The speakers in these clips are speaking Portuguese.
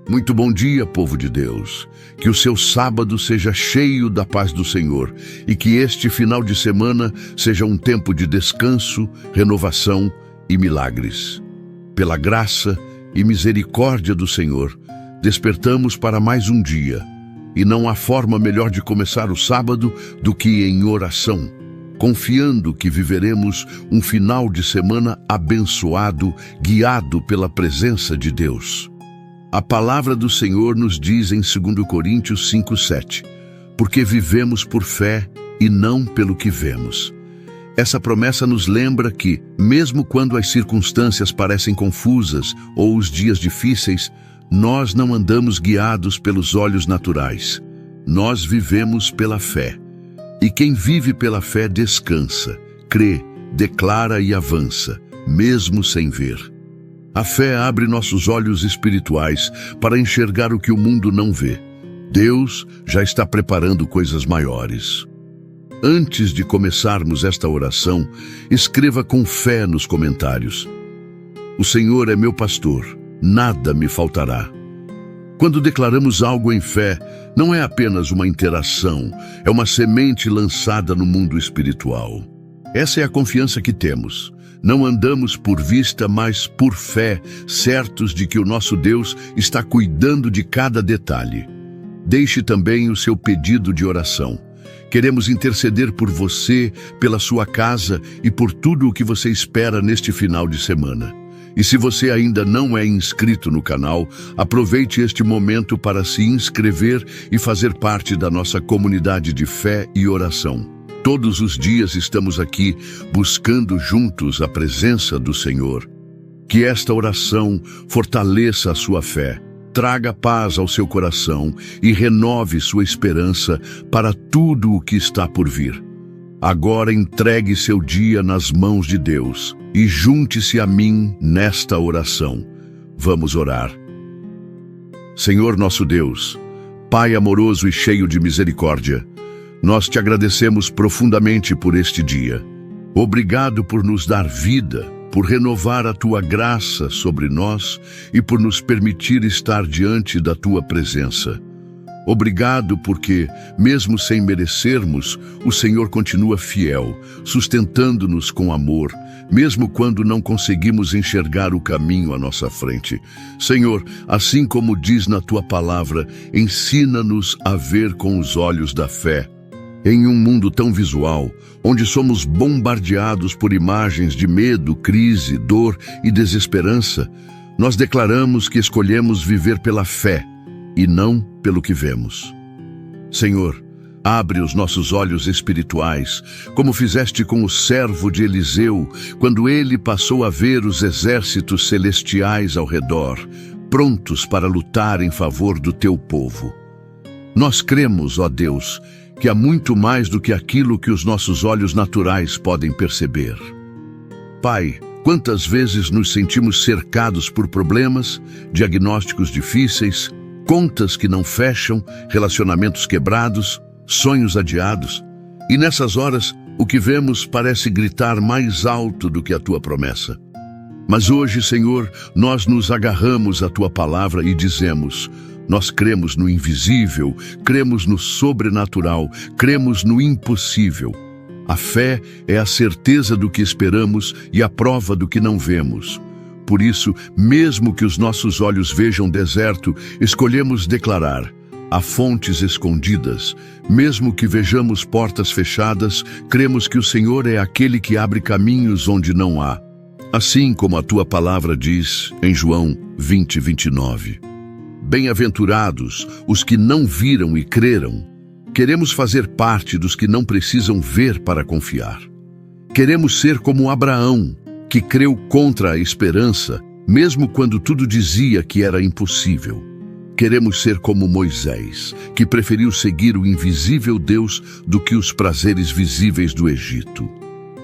Muito bom dia, povo de Deus. Que o seu sábado seja cheio da paz do Senhor e que este final de semana seja um tempo de descanso, renovação e milagres. Pela graça e misericórdia do Senhor, despertamos para mais um dia. E não há forma melhor de começar o sábado do que em oração, confiando que viveremos um final de semana abençoado, guiado pela presença de Deus. A palavra do Senhor nos diz em 2 Coríntios 5:7, porque vivemos por fé e não pelo que vemos. Essa promessa nos lembra que, mesmo quando as circunstâncias parecem confusas ou os dias difíceis, nós não andamos guiados pelos olhos naturais. Nós vivemos pela fé. E quem vive pela fé descansa, crê, declara e avança, mesmo sem ver. A fé abre nossos olhos espirituais para enxergar o que o mundo não vê. Deus já está preparando coisas maiores. Antes de começarmos esta oração, escreva com fé nos comentários: o Senhor é meu pastor, nada me faltará. Quando declaramos algo em fé, não é apenas uma interação, é uma semente lançada no mundo espiritual. Essa é a confiança que temos. Não andamos por vista, mas por fé, certos de que o nosso Deus está cuidando de cada detalhe. Deixe também o seu pedido de oração. Queremos interceder por você, pela sua casa e por tudo o que você espera neste final de semana. E se você ainda não é inscrito no canal, aproveite este momento para se inscrever e fazer parte da nossa comunidade de fé e oração. Todos os dias estamos aqui buscando juntos a presença do Senhor. Que esta oração fortaleça a sua fé, traga paz ao seu coração e renove sua esperança para tudo o que está por vir. Agora entregue seu dia nas mãos de Deus e junte-se a mim nesta oração. Vamos orar. Senhor nosso Deus, Pai amoroso e cheio de misericórdia, nós te agradecemos profundamente por este dia. Obrigado por nos dar vida, por renovar a tua graça sobre nós e por nos permitir estar diante da tua presença. Obrigado porque, mesmo sem merecermos, o Senhor continua fiel, sustentando-nos com amor, mesmo quando não conseguimos enxergar o caminho à nossa frente. Senhor, assim como diz na tua palavra, ensina-nos a ver com os olhos da fé. Em um mundo tão visual, onde somos bombardeados por imagens de medo, crise, dor e desesperança, nós declaramos que escolhemos viver pela fé e não pelo que vemos. Senhor, abre os nossos olhos espirituais, como fizeste com o servo de Eliseu, quando ele passou a ver os exércitos celestiais ao redor, prontos para lutar em favor do teu povo. Nós cremos, ó Deus, que há muito mais do que aquilo que os nossos olhos naturais podem perceber. Pai, quantas vezes nos sentimos cercados por problemas, diagnósticos difíceis, contas que não fecham, relacionamentos quebrados, sonhos adiados. E nessas horas, o que vemos parece gritar mais alto do que a tua promessa. Mas hoje, Senhor, nós nos agarramos à tua palavra e dizemos: nós cremos no invisível, cremos no sobrenatural, cremos no impossível. A fé é a certeza do que esperamos e a prova do que não vemos. Por isso, mesmo que os nossos olhos vejam deserto, escolhemos declarar: há fontes escondidas. Mesmo que vejamos portas fechadas, cremos que o Senhor é aquele que abre caminhos onde não há. Assim como a tua palavra diz em João 20:29. Bem-aventurados os que não viram e creram. Queremos fazer parte dos que não precisam ver para confiar. Queremos ser como Abraão, que creu contra a esperança, mesmo quando tudo dizia que era impossível. Queremos ser como Moisés, que preferiu seguir o invisível Deus do que os prazeres visíveis do Egito.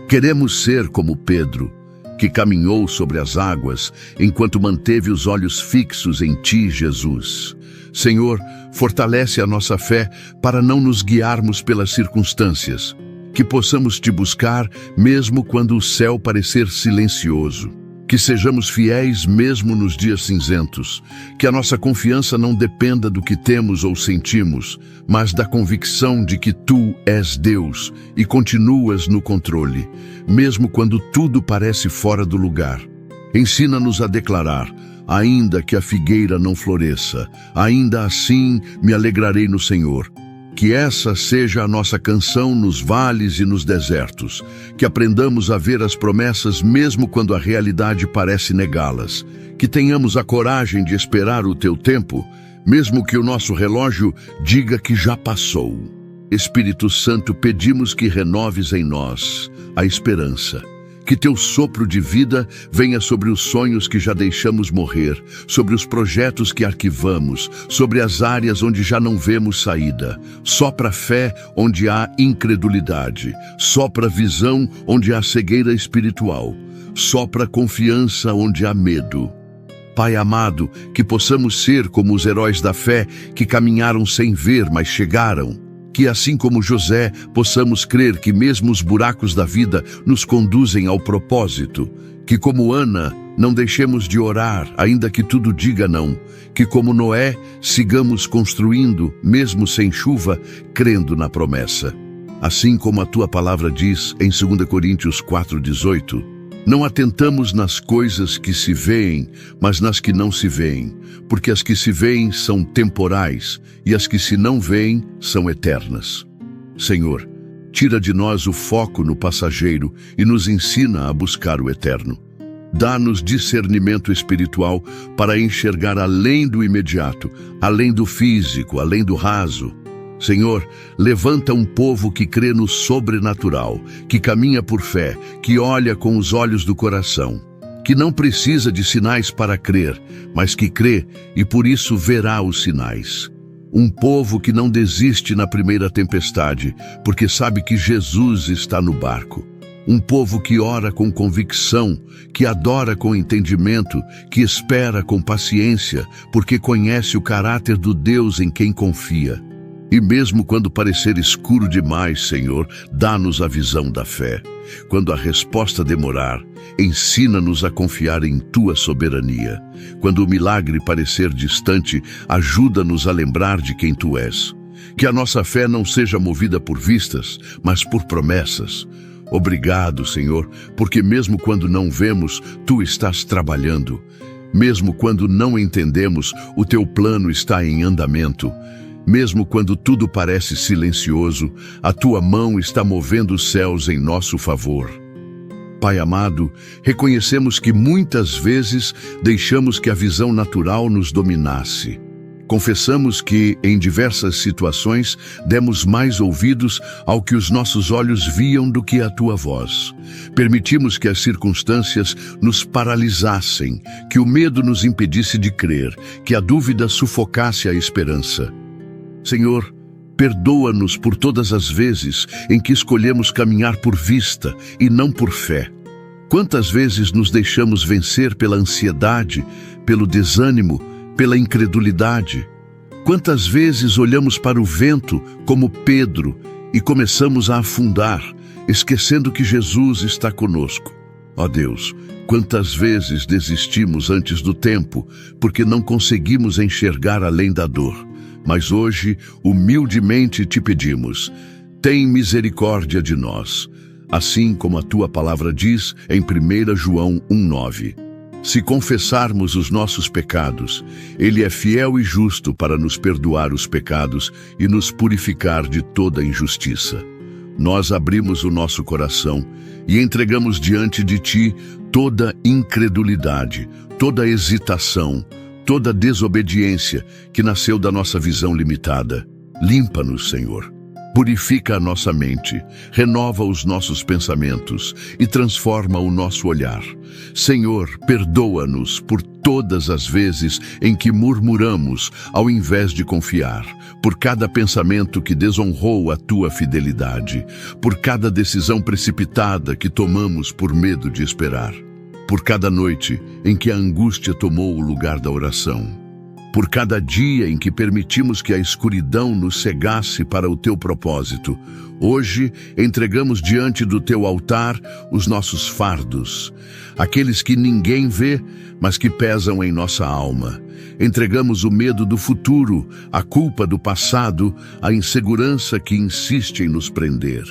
Queremos ser como Pedro, que caminhou sobre as águas enquanto manteve os olhos fixos em ti, Jesus. Senhor, fortalece a nossa fé para não nos guiarmos pelas circunstâncias, que possamos te buscar mesmo quando o céu parecer silencioso. Que sejamos fiéis mesmo nos dias cinzentos, que a nossa confiança não dependa do que temos ou sentimos, mas da convicção de que Tu és Deus e continuas no controle, mesmo quando tudo parece fora do lugar. Ensina-nos a declarar: ainda que a figueira não floresça, ainda assim me alegrarei no Senhor. Que essa seja a nossa canção nos vales e nos desertos, que aprendamos a ver as promessas mesmo quando a realidade parece negá-las, que tenhamos a coragem de esperar o Teu tempo, mesmo que o nosso relógio diga que já passou. Espírito Santo, pedimos que renoves em nós a esperança. Que Teu sopro de vida venha sobre os sonhos que já deixamos morrer, sobre os projetos que arquivamos, sobre as áreas onde já não vemos saída. Sopra fé onde há incredulidade, sopra visão onde há cegueira espiritual, sopra confiança onde há medo. Pai amado, que possamos ser como os heróis da fé que caminharam sem ver, mas chegaram. Que assim como José, possamos crer que mesmo os buracos da vida nos conduzem ao propósito. Que como Ana, não deixemos de orar, ainda que tudo diga não. Que como Noé, sigamos construindo, mesmo sem chuva, crendo na promessa. Assim como a Tua palavra diz em 2 Coríntios 4:18, não atentamos nas coisas que se veem, mas nas que não se veem, porque as que se veem são temporais e as que se não veem são eternas. Senhor, tira de nós o foco no passageiro e nos ensina a buscar o eterno. Dá-nos discernimento espiritual para enxergar além do imediato, além do físico, além do raso. Senhor, levanta um povo que crê no sobrenatural, que caminha por fé, que olha com os olhos do coração, que não precisa de sinais para crer, mas que crê e por isso verá os sinais. Um povo que não desiste na primeira tempestade, porque sabe que Jesus está no barco. Um povo que ora com convicção, que adora com entendimento, que espera com paciência, porque conhece o caráter do Deus em quem confia. E mesmo quando parecer escuro demais, Senhor, dá-nos a visão da fé. Quando a resposta demorar, ensina-nos a confiar em Tua soberania. Quando o milagre parecer distante, ajuda-nos a lembrar de quem Tu és. Que a nossa fé não seja movida por vistas, mas por promessas. Obrigado, Senhor, porque mesmo quando não vemos, Tu estás trabalhando. Mesmo quando não entendemos, o Teu plano está em andamento. Mesmo quando tudo parece silencioso, a Tua mão está movendo os céus em nosso favor. Pai amado, reconhecemos que muitas vezes deixamos que a visão natural nos dominasse. Confessamos que, em diversas situações, demos mais ouvidos ao que os nossos olhos viam do que à Tua voz. Permitimos que as circunstâncias nos paralisassem, que o medo nos impedisse de crer, que a dúvida sufocasse a esperança. Senhor, perdoa-nos por todas as vezes em que escolhemos caminhar por vista e não por fé. Quantas vezes nos deixamos vencer pela ansiedade, pelo desânimo, pela incredulidade? Quantas vezes olhamos para o vento como Pedro e começamos a afundar, esquecendo que Jesus está conosco? Ó Deus, quantas vezes desistimos antes do tempo porque não conseguimos enxergar além da dor? Mas hoje, humildemente te pedimos, tem misericórdia de nós, assim como a Tua palavra diz em 1 João 1:9. Se confessarmos os nossos pecados, Ele é fiel e justo para nos perdoar os pecados e nos purificar de toda injustiça. Nós abrimos o nosso coração e entregamos diante de Ti toda incredulidade, toda hesitação, toda desobediência que nasceu da nossa visão limitada. Limpa-nos, Senhor. Purifica a nossa mente, renova os nossos pensamentos e transforma o nosso olhar. Senhor, perdoa-nos por todas as vezes em que murmuramos ao invés de confiar, por cada pensamento que desonrou a Tua fidelidade, por cada decisão precipitada que tomamos por medo de esperar, por cada noite em que a angústia tomou o lugar da oração. por cada dia em que permitimos que a escuridão nos cegasse para o teu propósito. Hoje entregamos diante do teu altar os nossos fardos, aqueles que ninguém vê, mas que pesam em nossa alma. Entregamos o medo do futuro, a culpa do passado, a insegurança que insiste em nos prender.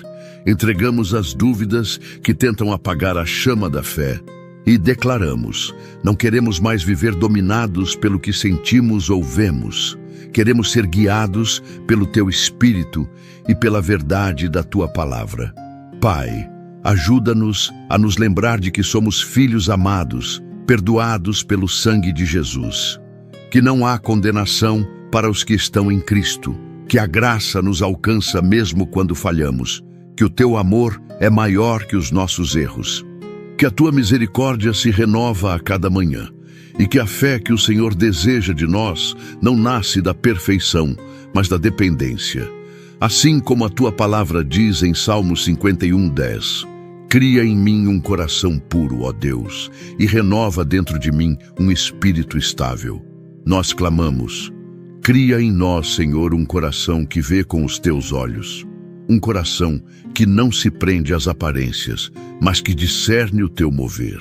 Entregamos as dúvidas que tentam apagar a chama da fé. E declaramos: não queremos mais viver dominados pelo que sentimos ou vemos. Queremos ser guiados pelo teu Espírito e pela verdade da tua palavra. Pai, ajuda-nos a nos lembrar de que somos filhos amados, perdoados pelo sangue de Jesus. Que não há condenação para os que estão em Cristo, que a graça nos alcança mesmo quando falhamos, que o teu amor é maior que os nossos erros. Que a tua misericórdia se renova a cada manhã e que a fé que o Senhor deseja de nós não nasce da perfeição, mas da dependência. Assim como a tua palavra diz em Salmo 51:10, cria em mim um coração puro, ó Deus, e renova dentro de mim um espírito estável. Nós clamamos: cria em nós, Senhor, um coração que vê com os teus olhos. Um coração que não se prende às aparências, mas que discerne o teu mover.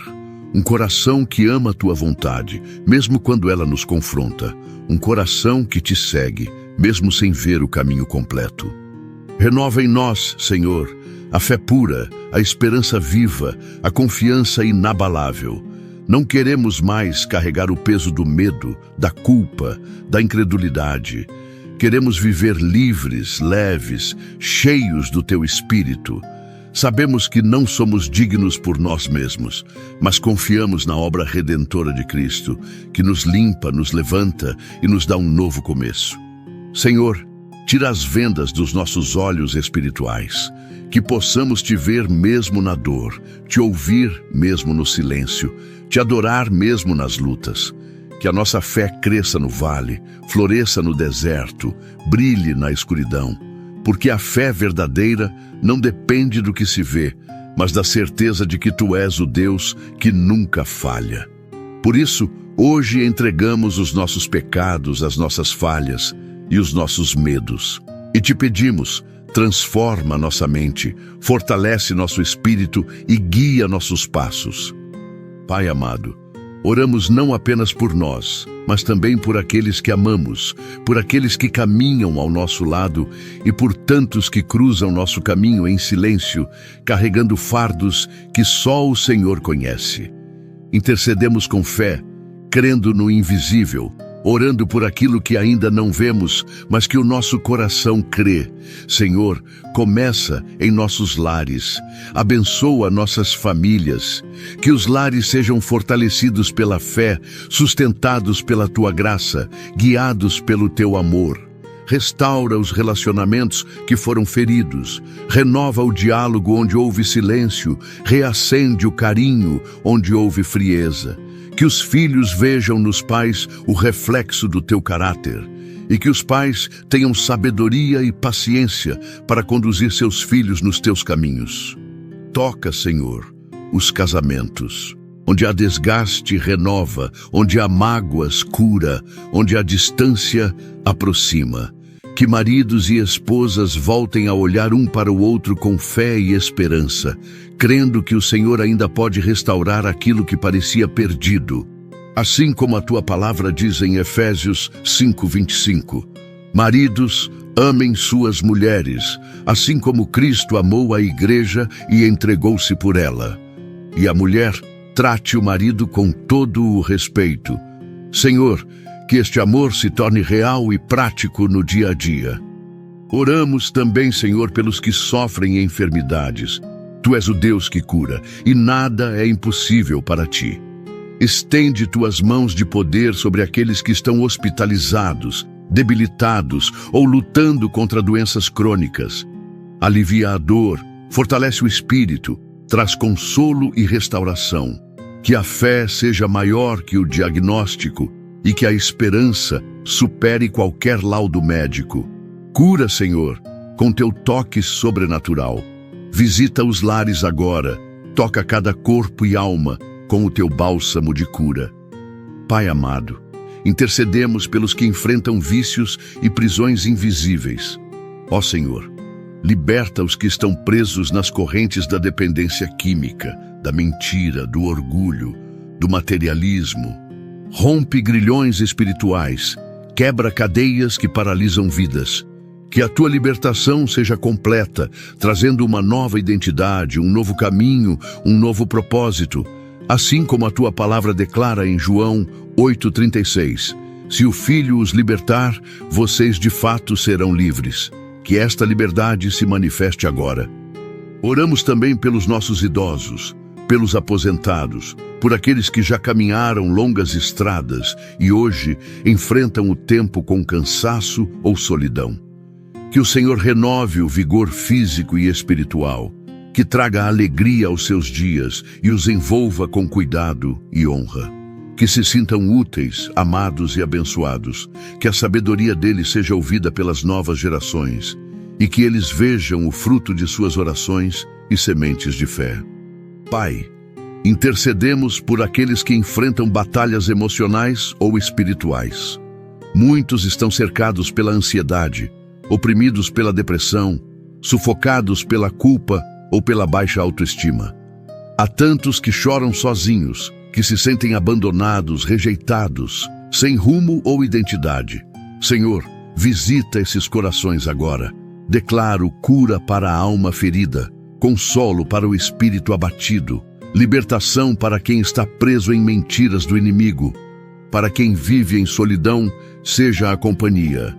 Um coração que ama a tua vontade, mesmo quando ela nos confronta. Um coração que te segue, mesmo sem ver o caminho completo. Renova em nós, Senhor, a fé pura, a esperança viva, a confiança inabalável. Não queremos mais carregar o peso do medo, da culpa, da incredulidade. Queremos viver livres, leves, cheios do teu Espírito. Sabemos que não somos dignos por nós mesmos, mas confiamos na obra redentora de Cristo, que nos limpa, nos levanta e nos dá um novo começo. Senhor, tira as vendas dos nossos olhos espirituais, que possamos te ver mesmo na dor, te ouvir mesmo no silêncio, te adorar mesmo nas lutas. Que a nossa fé cresça no vale, floresça no deserto, brilhe na escuridão. Porque a fé verdadeira não depende do que se vê, mas da certeza de que tu és o Deus que nunca falha. Por isso, hoje entregamos os nossos pecados, as nossas falhas e os nossos medos. E te pedimos: transforma nossa mente, fortalece nosso espírito e guia nossos passos. Pai amado, oramos não apenas por nós, mas também por aqueles que amamos, por aqueles que caminham ao nosso lado e por tantos que cruzam nosso caminho em silêncio, carregando fardos que só o Senhor conhece. Intercedemos com fé, crendo no invisível, orando por aquilo que ainda não vemos, mas que o nosso coração crê. Senhor, começa em nossos lares, abençoa nossas famílias, que os lares sejam fortalecidos pela fé, sustentados pela tua graça, guiados pelo teu amor. Restaura os relacionamentos que foram feridos, renova o diálogo onde houve silêncio, reacende o carinho onde houve frieza. Que os filhos vejam nos pais o reflexo do teu caráter e que os pais tenham sabedoria e paciência para conduzir seus filhos nos teus caminhos. Toca, Senhor, os casamentos. Onde há desgaste, renova. Onde há mágoas, cura. Onde há distância, aproxima. Que maridos e esposas voltem a olhar um para o outro com fé e esperança, crendo que o Senhor ainda pode restaurar aquilo que parecia perdido. Assim como a tua palavra diz em Efésios 5:25, maridos, amem suas mulheres, assim como Cristo amou a igreja e entregou-se por ela. E a mulher trate o marido com todo o respeito. Senhor, que este amor se torne real e prático no dia a dia. Oramos também, Senhor, pelos que sofrem enfermidades. Tu és o Deus que cura, e nada é impossível para ti. Estende tuas mãos de poder sobre aqueles que estão hospitalizados, debilitados ou lutando contra doenças crônicas. Alivia a dor, fortalece o espírito, traz consolo e restauração. Que a fé seja maior que o diagnóstico e que a esperança supere qualquer laudo médico. Cura, Senhor, com teu toque sobrenatural. Visita os lares agora, toca cada corpo e alma com o teu bálsamo de cura. Pai amado, Intercedemos pelos que enfrentam vícios e prisões invisíveis. Ó Senhor, liberta os que estão presos nas correntes da dependência química, da mentira, do orgulho, do materialismo. Rompe grilhões espirituais, quebra cadeias que paralisam vidas. Que a tua libertação seja completa, trazendo uma nova identidade, um novo caminho, um novo propósito. Assim como a tua palavra declara em João 8,36, se o Filho os libertar, vocês de fato serão livres. Que esta liberdade se manifeste agora. Oramos também pelos nossos idosos, pelos aposentados, por aqueles que já caminharam longas estradas e hoje enfrentam o tempo com cansaço ou solidão. Que o Senhor renove o vigor físico e espiritual, que traga alegria aos seus dias e os envolva com cuidado e honra. Que se sintam úteis, amados e abençoados, que a sabedoria deles seja ouvida pelas novas gerações e que eles vejam o fruto de suas orações e sementes de fé. Pai, intercedemos por aqueles que enfrentam batalhas emocionais ou espirituais. Muitos estão cercados pela ansiedade, oprimidos pela depressão, sufocados pela culpa ou pela baixa autoestima. Há tantos que choram sozinhos, que se sentem abandonados, rejeitados, sem rumo ou identidade. Senhor, visita esses corações agora. Declaro cura para a alma ferida, consolo para o espírito abatido, libertação para quem está preso em mentiras do inimigo. Para quem vive em solidão, seja a companhia.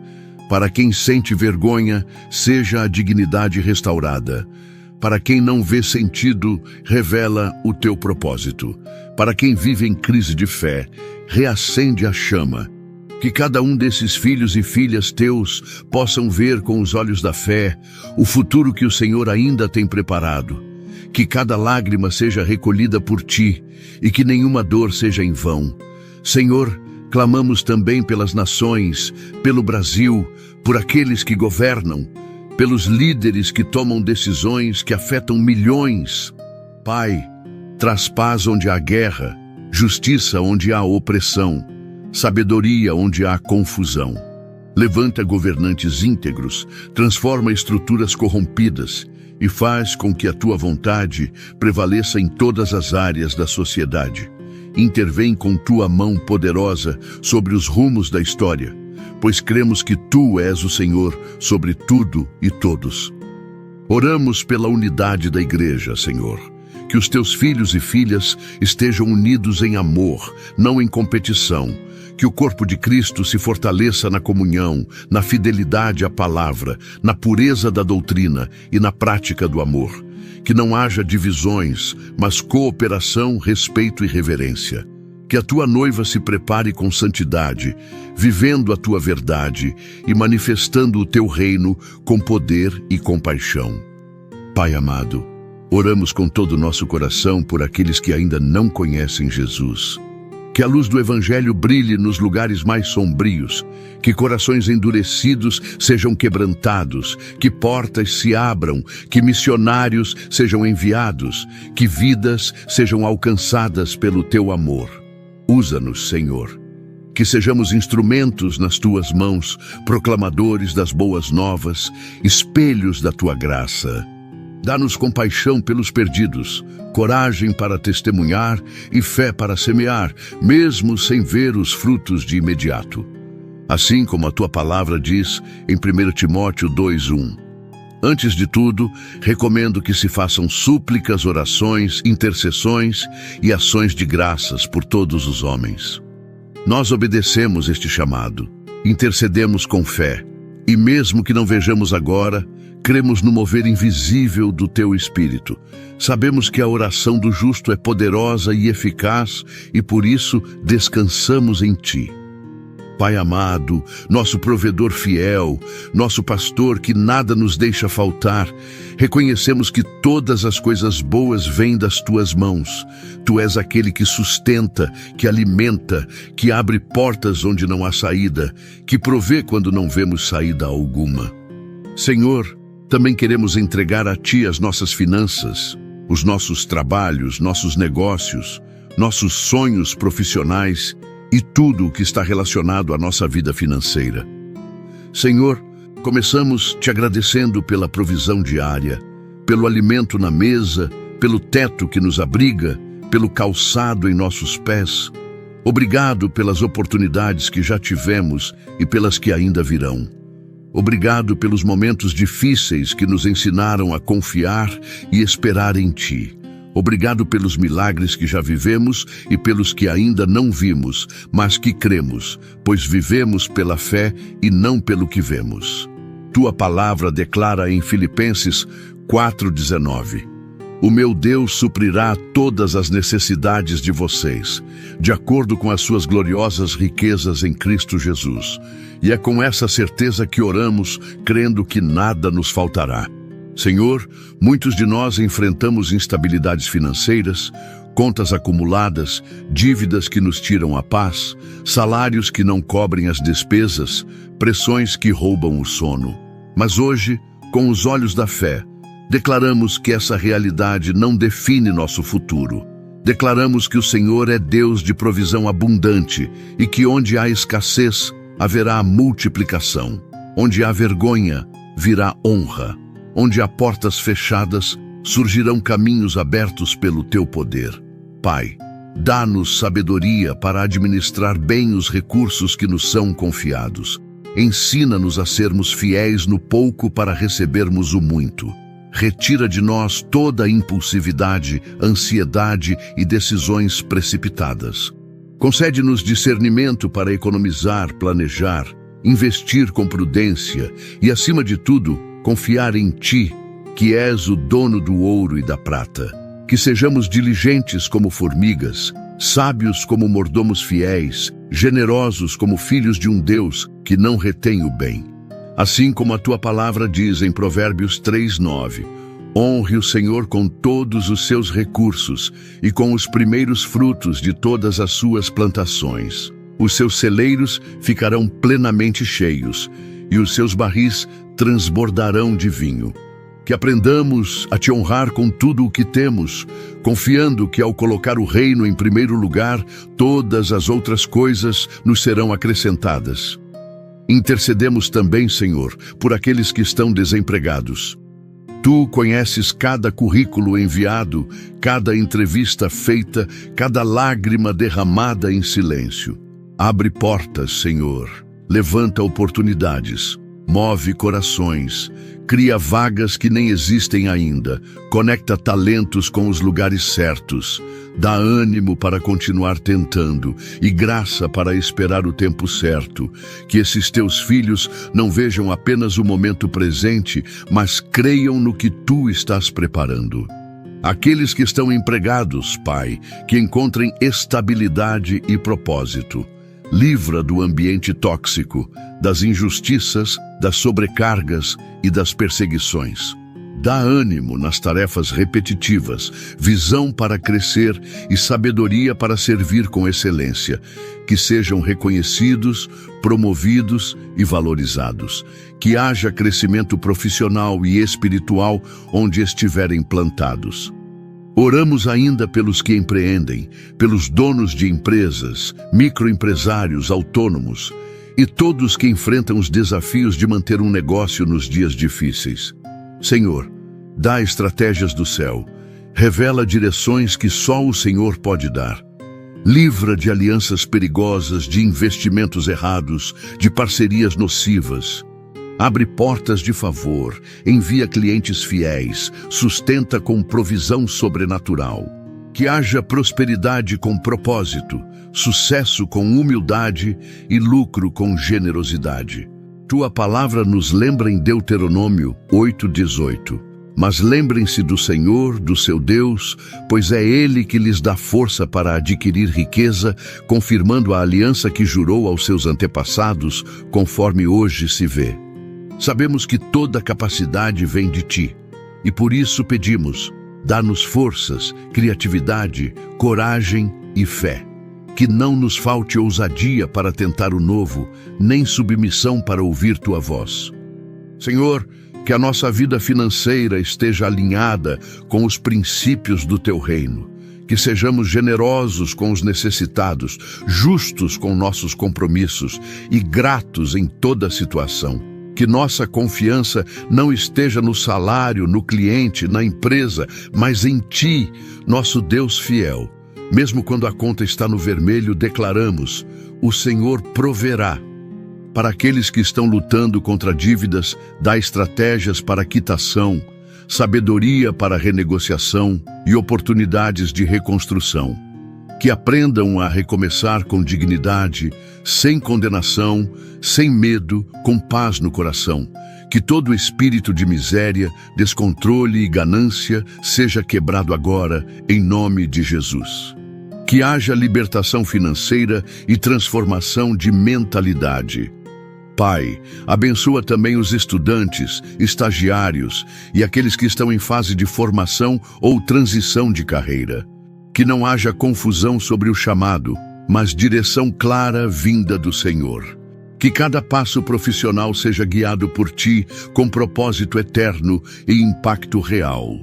Para quem sente vergonha, seja a dignidade restaurada. Para quem não vê sentido, revela o teu propósito. Para quem vive em crise de fé, reacende a chama. Que cada um desses filhos e filhas teus possam ver com os olhos da fé o futuro que o Senhor ainda tem preparado. Que cada lágrima seja recolhida por ti e que nenhuma dor seja em vão. Senhor, clamamos também pelas nações, pelo Brasil, por aqueles que governam, pelos líderes que tomam decisões que afetam milhões. Pai, traz paz onde há guerra, justiça onde há opressão, sabedoria onde há confusão. Levanta governantes íntegros, transforma estruturas corrompidas e faz com que a tua vontade prevaleça em todas as áreas da sociedade. Intervém com tua mão poderosa sobre os rumos da história, pois cremos que tu és o Senhor sobre tudo e todos. Oramos pela unidade da igreja, Senhor. Que os teus filhos e filhas estejam unidos em amor, não em competição. Que o corpo de Cristo se fortaleça na comunhão, na fidelidade à palavra, na pureza da doutrina e na prática do amor. Que não haja divisões, mas cooperação, respeito e reverência. Que a tua noiva se prepare com santidade, vivendo a tua verdade e manifestando o teu reino com poder e compaixão. Pai amado, oramos com todo o nosso coração por aqueles que ainda não conhecem Jesus. Que a luz do Evangelho brilhe nos lugares mais sombrios, que corações endurecidos sejam quebrantados, que portas se abram, que missionários sejam enviados, que vidas sejam alcançadas pelo teu amor. Usa-nos, Senhor. Que sejamos instrumentos nas tuas mãos, proclamadores das boas novas, espelhos da tua graça. Dá-nos compaixão pelos perdidos, coragem para testemunhar e fé para semear, mesmo sem ver os frutos de imediato. Assim como a tua palavra diz em 1 Timóteo 2:1. Antes de tudo, recomendo que se façam súplicas, orações, intercessões e ações de graças por todos os homens. Nós obedecemos este chamado, intercedemos com fé, e mesmo que não vejamos agora, cremos no mover invisível do teu Espírito. Sabemos que a oração do justo é poderosa e eficaz e por isso descansamos em ti. Pai amado, nosso provedor fiel, nosso pastor que nada nos deixa faltar, reconhecemos que todas as coisas boas vêm das tuas mãos. Tu és aquele que sustenta, que alimenta, que abre portas onde não há saída, que provê quando não vemos saída alguma. Senhor, também queremos entregar a ti as nossas finanças, os nossos trabalhos, nossos negócios, nossos sonhos profissionais e tudo o que está relacionado à nossa vida financeira. Senhor, começamos te agradecendo pela provisão diária, pelo alimento na mesa, pelo teto que nos abriga, pelo calçado em nossos pés. Obrigado pelas oportunidades que já tivemos e pelas que ainda virão. Obrigado pelos momentos difíceis que nos ensinaram a confiar e esperar em Ti. Obrigado pelos milagres que já vivemos e pelos que ainda não vimos, mas que cremos, pois vivemos pela fé e não pelo que vemos. Tua palavra declara em Filipenses 4:19: O meu Deus suprirá todas as necessidades de vocês, de acordo com as suas gloriosas riquezas em Cristo Jesus. E é com essa certeza que oramos, crendo que nada nos faltará. Senhor, muitos de nós enfrentamos instabilidades financeiras, contas acumuladas, dívidas que nos tiram a paz, salários que não cobrem as despesas, pressões que roubam o sono. Mas hoje, com os olhos da fé, declaramos que essa realidade não define nosso futuro. Declaramos que o Senhor é Deus de provisão abundante e que onde há escassez, haverá multiplicação. Onde há vergonha, virá honra. Onde há portas fechadas, surgirão caminhos abertos pelo Teu poder. Pai, dá-nos sabedoria para administrar bem os recursos que nos são confiados. Ensina-nos a sermos fiéis no pouco para recebermos o muito. Retira de nós toda a impulsividade, ansiedade e decisões precipitadas. Concede-nos discernimento para economizar, planejar, investir com prudência e, acima de tudo, confiar em Ti, que és o dono do ouro e da prata. Que sejamos diligentes como formigas, sábios como mordomos fiéis, generosos como filhos de um Deus que não retém o bem. Assim como a Tua palavra diz em Provérbios 3:9, honre o Senhor com todos os seus recursos e com os primeiros frutos de todas as suas plantações. Os seus celeiros ficarão plenamente cheios e os seus barris transbordarão de vinho. Que aprendamos a Te honrar com tudo o que temos, confiando que ao colocar o reino em primeiro lugar, todas as outras coisas nos serão acrescentadas. Intercedemos também, Senhor, por aqueles que estão desempregados. Tu conheces cada currículo enviado, cada entrevista feita, cada lágrima derramada em silêncio. Abre portas, Senhor. Levanta oportunidades. Move corações. Cria vagas que nem existem ainda. Conecta talentos com os lugares certos. Dá ânimo para continuar tentando e graça para esperar o tempo certo. Que esses Teus filhos não vejam apenas o momento presente, mas creiam no que Tu estás preparando. Aqueles que estão empregados, Pai, que encontrem estabilidade e propósito. Livra do ambiente tóxico, das injustiças, das sobrecargas e das perseguições. Dá ânimo nas tarefas repetitivas, visão para crescer e sabedoria para servir com excelência. Que sejam reconhecidos, promovidos e valorizados. Que haja crescimento profissional e espiritual onde estiverem plantados. Oramos ainda pelos que empreendem, pelos donos de empresas, microempresários, autônomos e todos que enfrentam os desafios de manter um negócio nos dias difíceis. Senhor, dá estratégias do céu, revela direções que só o Senhor pode dar. Livra de alianças perigosas, de investimentos errados, de parcerias nocivas. Abre portas de favor, envia clientes fiéis, sustenta com provisão sobrenatural. Que haja prosperidade com propósito, sucesso com humildade e lucro com generosidade. Tua palavra nos lembra em Deuteronômio 8:18. Mas lembrem-se do Senhor, do seu Deus, pois é Ele que lhes dá força para adquirir riqueza, confirmando a aliança que jurou aos seus antepassados, conforme hoje se vê. Sabemos que toda capacidade vem de Ti, e por isso pedimos, dá-nos forças, criatividade, coragem e fé. Que não nos falte ousadia para tentar o novo, nem submissão para ouvir Tua voz. Senhor, que a nossa vida financeira esteja alinhada com os princípios do Teu reino. Que sejamos generosos com os necessitados, justos com nossos compromissos e gratos em toda situação. Que nossa confiança não esteja no salário, no cliente, na empresa, mas em Ti, nosso Deus fiel. Mesmo quando a conta está no vermelho, declaramos: o Senhor proverá. Para aqueles que estão lutando contra dívidas, dá estratégias para quitação, sabedoria para renegociação e oportunidades de reconstrução. Que aprendam a recomeçar com dignidade, sem condenação, sem medo, com paz no coração. Que todo espírito de miséria, descontrole e ganância seja quebrado agora, em nome de Jesus. Que haja libertação financeira e transformação de mentalidade. Pai, abençoa também os estudantes, estagiários e aqueles que estão em fase de formação ou transição de carreira. Que não haja confusão sobre o chamado, mas direção clara vinda do Senhor. Que cada passo profissional seja guiado por Ti com propósito eterno e impacto real.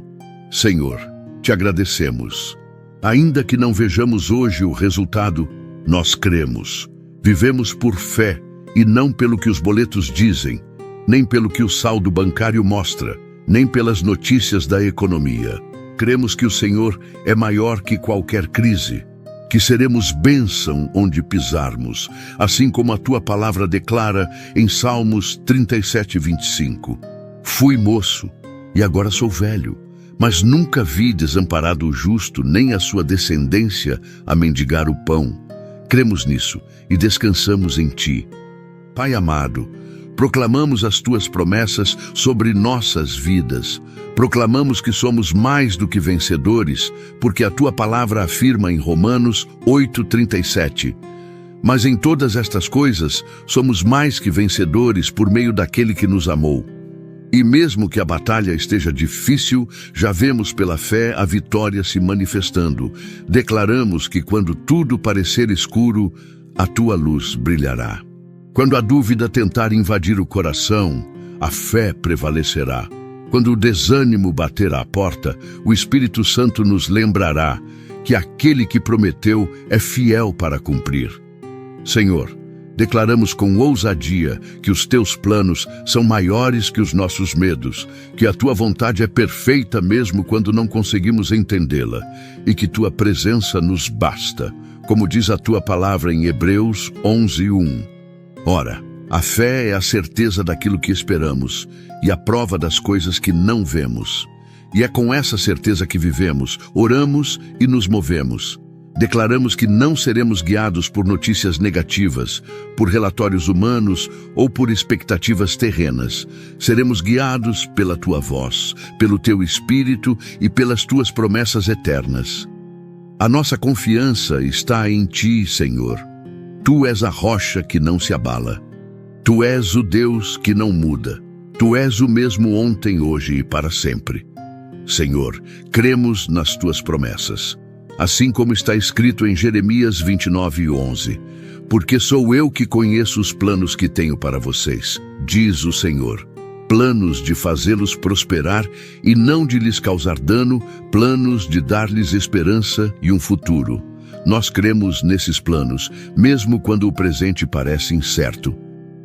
Senhor, Te agradecemos. Ainda que não vejamos hoje o resultado, nós cremos. Vivemos por fé e não pelo que os boletos dizem, nem pelo que o saldo bancário mostra, nem pelas notícias da economia. Cremos que o Senhor é maior que qualquer crise, que seremos bênção onde pisarmos, assim como a Tua palavra declara em Salmos 37:25. Fui moço e agora sou velho, mas nunca vi desamparado o justo, nem a sua descendência a mendigar o pão. Cremos nisso e descansamos em Ti. Pai amado, proclamamos as Tuas promessas sobre nossas vidas. Proclamamos que somos mais do que vencedores, porque a Tua palavra afirma em Romanos 8:37. Mas em todas estas coisas, somos mais que vencedores por meio daquele que nos amou. E mesmo que a batalha esteja difícil, já vemos pela fé a vitória se manifestando. Declaramos que quando tudo parecer escuro, a Tua luz brilhará. Quando a dúvida tentar invadir o coração, a fé prevalecerá. Quando o desânimo bater à porta, o Espírito Santo nos lembrará que aquele que prometeu é fiel para cumprir. Senhor, declaramos com ousadia que os Teus planos são maiores que os nossos medos, que a Tua vontade é perfeita mesmo quando não conseguimos entendê-la, e que Tua presença nos basta, como diz a Tua palavra em Hebreus 11:1. Ora, a fé é a certeza daquilo que esperamos e a prova das coisas que não vemos. E é com essa certeza que vivemos, oramos e nos movemos. Declaramos que não seremos guiados por notícias negativas, por relatórios humanos ou por expectativas terrenas. Seremos guiados pela Tua voz, pelo Teu Espírito e pelas Tuas promessas eternas. A nossa confiança está em Ti, Senhor. Tu és a rocha que não se abala. Tu és o Deus que não muda. Tu és o mesmo ontem, hoje e para sempre. Senhor, cremos nas Tuas promessas. Assim como está escrito em Jeremias 29:11. Porque sou eu que conheço os planos que tenho para vocês, diz o Senhor. Planos de fazê-los prosperar e não de lhes causar dano, planos de dar-lhes esperança e um futuro. Nós cremos nesses planos, mesmo quando o presente parece incerto.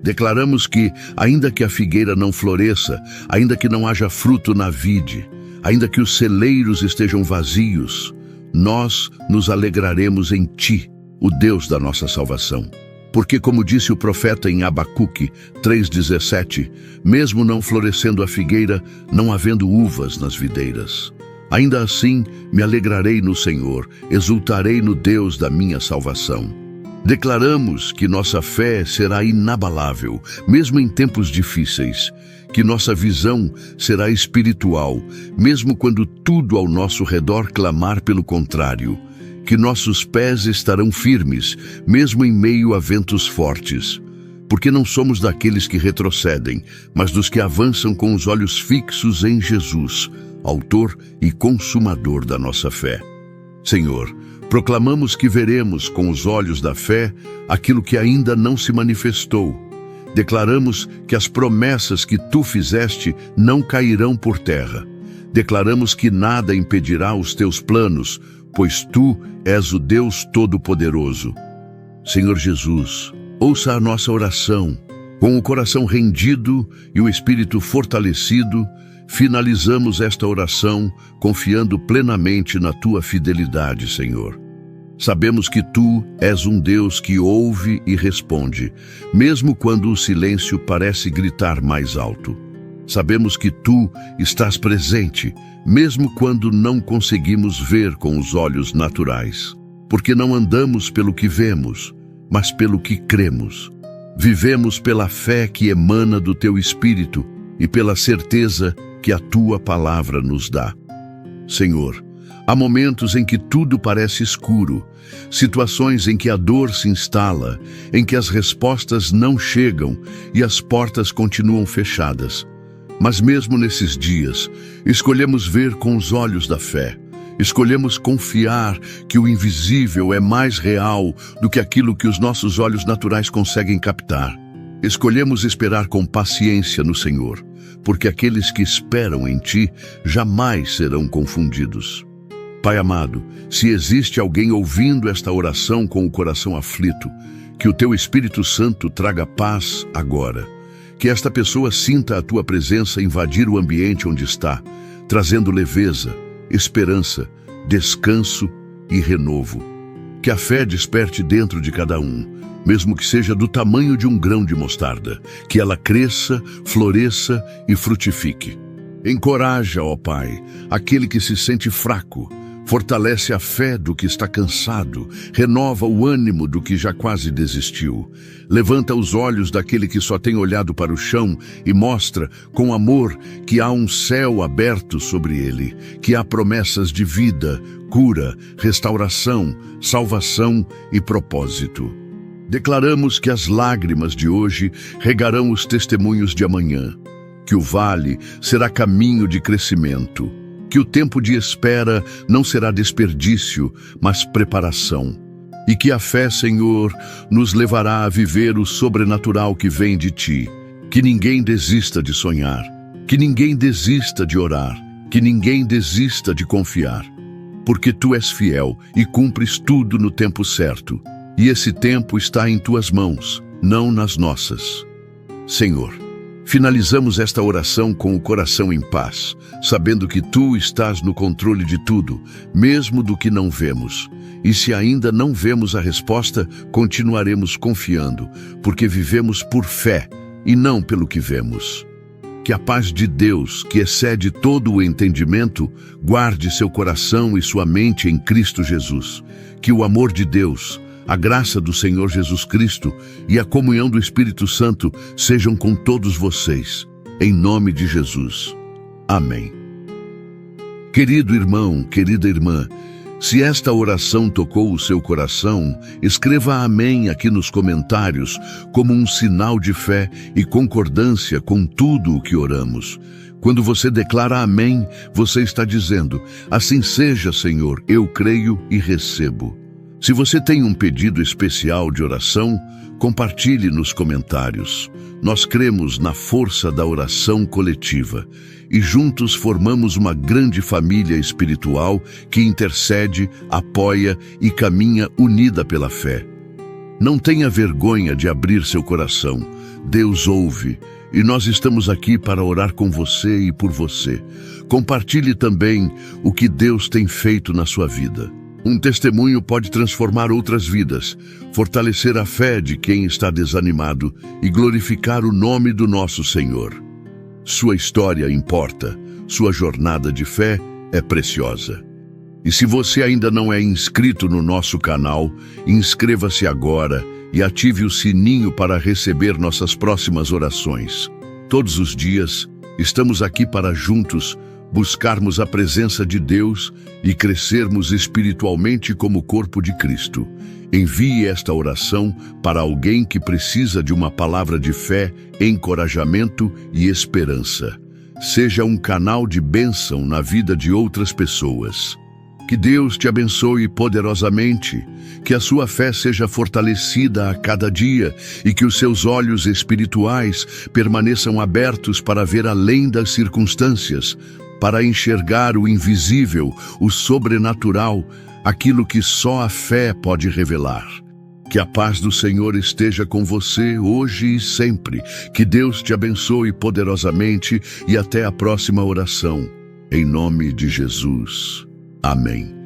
Declaramos que, ainda que a figueira não floresça, ainda que não haja fruto na vide, ainda que os celeiros estejam vazios, nós nos alegraremos em Ti, o Deus da nossa salvação. Porque, como disse o profeta em Abacuque 3:17, mesmo não florescendo a figueira, não havendo uvas nas videiras, ainda assim me alegrarei no Senhor, exultarei no Deus da minha salvação. Declaramos que nossa fé será inabalável, mesmo em tempos difíceis, que nossa visão será espiritual, mesmo quando tudo ao nosso redor clamar pelo contrário, que nossos pés estarão firmes, mesmo em meio a ventos fortes, porque não somos daqueles que retrocedem, mas dos que avançam com os olhos fixos em Jesus, autor e consumador da nossa fé. Senhor, proclamamos que veremos com os olhos da fé aquilo que ainda não se manifestou. Declaramos que as promessas que Tu fizeste não cairão por terra. Declaramos que nada impedirá os Teus planos, pois Tu és o Deus Todo-Poderoso. Senhor Jesus, ouça a nossa oração. Com o coração rendido e o espírito fortalecido, finalizamos esta oração confiando plenamente na Tua fidelidade, Senhor. Sabemos que Tu és um Deus que ouve e responde, mesmo quando o silêncio parece gritar mais alto. Sabemos que Tu estás presente, mesmo quando não conseguimos ver com os olhos naturais, porque não andamos pelo que vemos, mas pelo que cremos. Vivemos pela fé que emana do Teu Espírito e pela certeza que a Tua palavra nos dá. Senhor, há momentos em que tudo parece escuro, situações em que a dor se instala, em que as respostas não chegam e as portas continuam fechadas. Mas mesmo nesses dias, escolhemos ver com os olhos da fé. Escolhemos confiar que o invisível é mais real do que aquilo que os nossos olhos naturais conseguem captar. Escolhemos esperar com paciência no Senhor, porque aqueles que esperam em Ti jamais serão confundidos. Pai amado, se existe alguém ouvindo esta oração com o coração aflito, que o Teu Espírito Santo traga paz agora. Que esta pessoa sinta a Tua presença invadir o ambiente onde está, trazendo leveza, esperança, descanso e renovo. Que a fé desperte dentro de cada um, mesmo que seja do tamanho de um grão de mostarda, que ela cresça, floresça e frutifique. Encoraja, ó Pai, aquele que se sente fraco, fortalece a fé do que está cansado, renova o ânimo do que já quase desistiu. Levanta os olhos daquele que só tem olhado para o chão e mostra, com amor, que há um céu aberto sobre ele, que há promessas de vida, cura, restauração, salvação e propósito. Declaramos que as lágrimas de hoje regarão os testemunhos de amanhã, que o vale será caminho de crescimento, que o tempo de espera não será desperdício, mas preparação. E que a fé, Senhor, nos levará a viver o sobrenatural que vem de Ti. Que ninguém desista de sonhar, que ninguém desista de orar, que ninguém desista de confiar. Porque Tu és fiel e cumpres tudo no tempo certo. E esse tempo está em Tuas mãos, não nas nossas. Senhor, finalizamos esta oração com o coração em paz, sabendo que Tu estás no controle de tudo, mesmo do que não vemos. E se ainda não vemos a resposta, continuaremos confiando, porque vivemos por fé e não pelo que vemos. Que a paz de Deus, que excede todo o entendimento, guarde seu coração e sua mente em Cristo Jesus. Que o amor de Deus, a graça do Senhor Jesus Cristo e a comunhão do Espírito Santo sejam com todos vocês, em nome de Jesus. Amém. Querido irmão, querida irmã, se esta oração tocou o seu coração, escreva amém aqui nos comentários como um sinal de fé e concordância com tudo o que oramos. Quando você declara amém, você está dizendo, assim seja, Senhor, eu creio e recebo. Se você tem um pedido especial de oração, compartilhe nos comentários. Nós cremos na força da oração coletiva e juntos formamos uma grande família espiritual que intercede, apoia e caminha unida pela fé. Não tenha vergonha de abrir seu coração. Deus ouve e nós estamos aqui para orar com você e por você. Compartilhe também o que Deus tem feito na sua vida. Um testemunho pode transformar outras vidas, fortalecer a fé de quem está desanimado e glorificar o nome do nosso Senhor. Sua história importa, sua jornada de fé é preciosa. E se você ainda não é inscrito no nosso canal, inscreva-se agora e ative o sininho para receber nossas próximas orações. Todos os dias, estamos aqui para juntos buscarmos a presença de Deus e crescermos espiritualmente como corpo de Cristo. Envie esta oração para alguém que precisa de uma palavra de fé, encorajamento e esperança. Seja um canal de bênção na vida de outras pessoas. Que Deus te abençoe poderosamente, que a sua fé seja fortalecida a cada dia e que os seus olhos espirituais permaneçam abertos para ver além das circunstâncias, para enxergar o invisível, o sobrenatural, aquilo que só a fé pode revelar. Que a paz do Senhor esteja com você hoje e sempre. Que Deus te abençoe poderosamente e até a próxima oração. Em nome de Jesus. Amém.